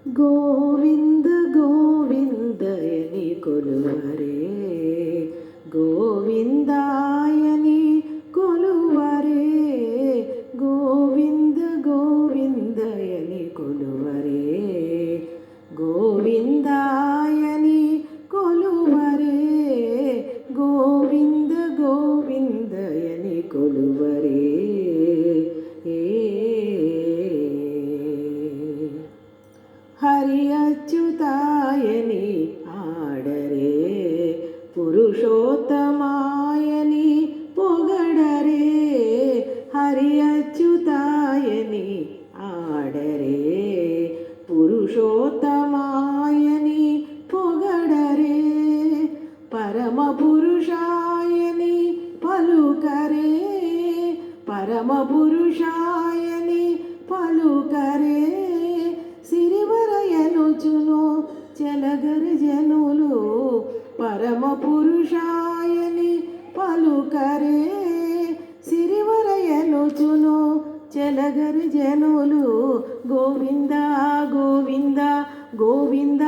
గోవింద గోవిందయని కొలువరే, గోవిందాయని కొలువరే, గోవింద గోవిందయని కొలువరే, గోవిందాయని కొలువరే, గోవింద గోవిందయని కొలువరే. హరి అచ్యుతాయని ఆడరే, పురుషోత్తమాయని పొగడరే, హరి అచ్యుతాయని ఆడరే, పురుషోత్తమాయని పొగడరే, పరమ పురుషాయని పలుకరే, పరమ పురుషాయని పలుకరే, సిరివరయనుచును చెలగరి జనులు, పరమ పురుషాయని పలుకరే, సిరివరయనుచును చెలగరి జనులు. గోవింద గోవింద గోవింద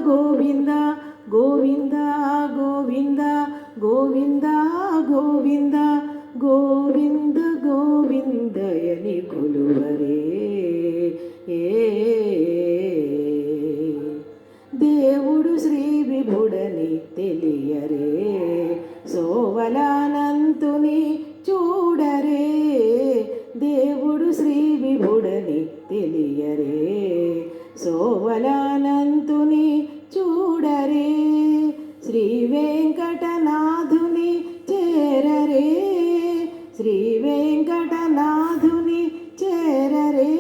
గోవింద గోవింద గోవింద గోవింద గోవింద గోవింద గోవిందయని కొలువరే. దేవుడు శ్రీ విభుడని తెలియరే, సోవలానంతుని చూడరే, దేవుడు శ్రీ విభుడని తెలియరే, సోవలానంతుని చూడరే, శ్రీ వెంకటనాథుని చేరరే, శ్రీ వెంకటనాథుని చేరరే,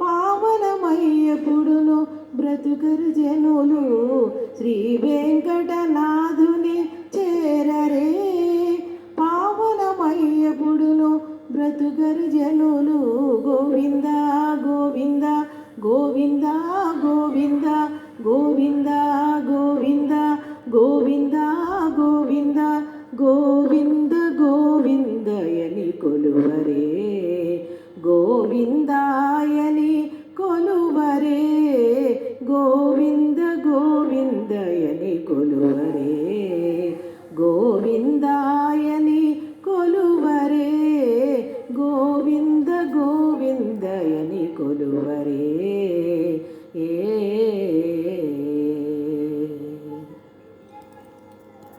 పావనమయ్యపుడును బ్రతుకరు జనులు, శ్రీ వెంకటనాథుని చేరరే, పావనమయ్యపుడును బ్రతుకరు జనులు. గోవింద గోవింద గోవింద గోవింద గోవింద గోవింద గోవింద గోవింద గోవింద గోవిందయని కొలువరే, గోవింద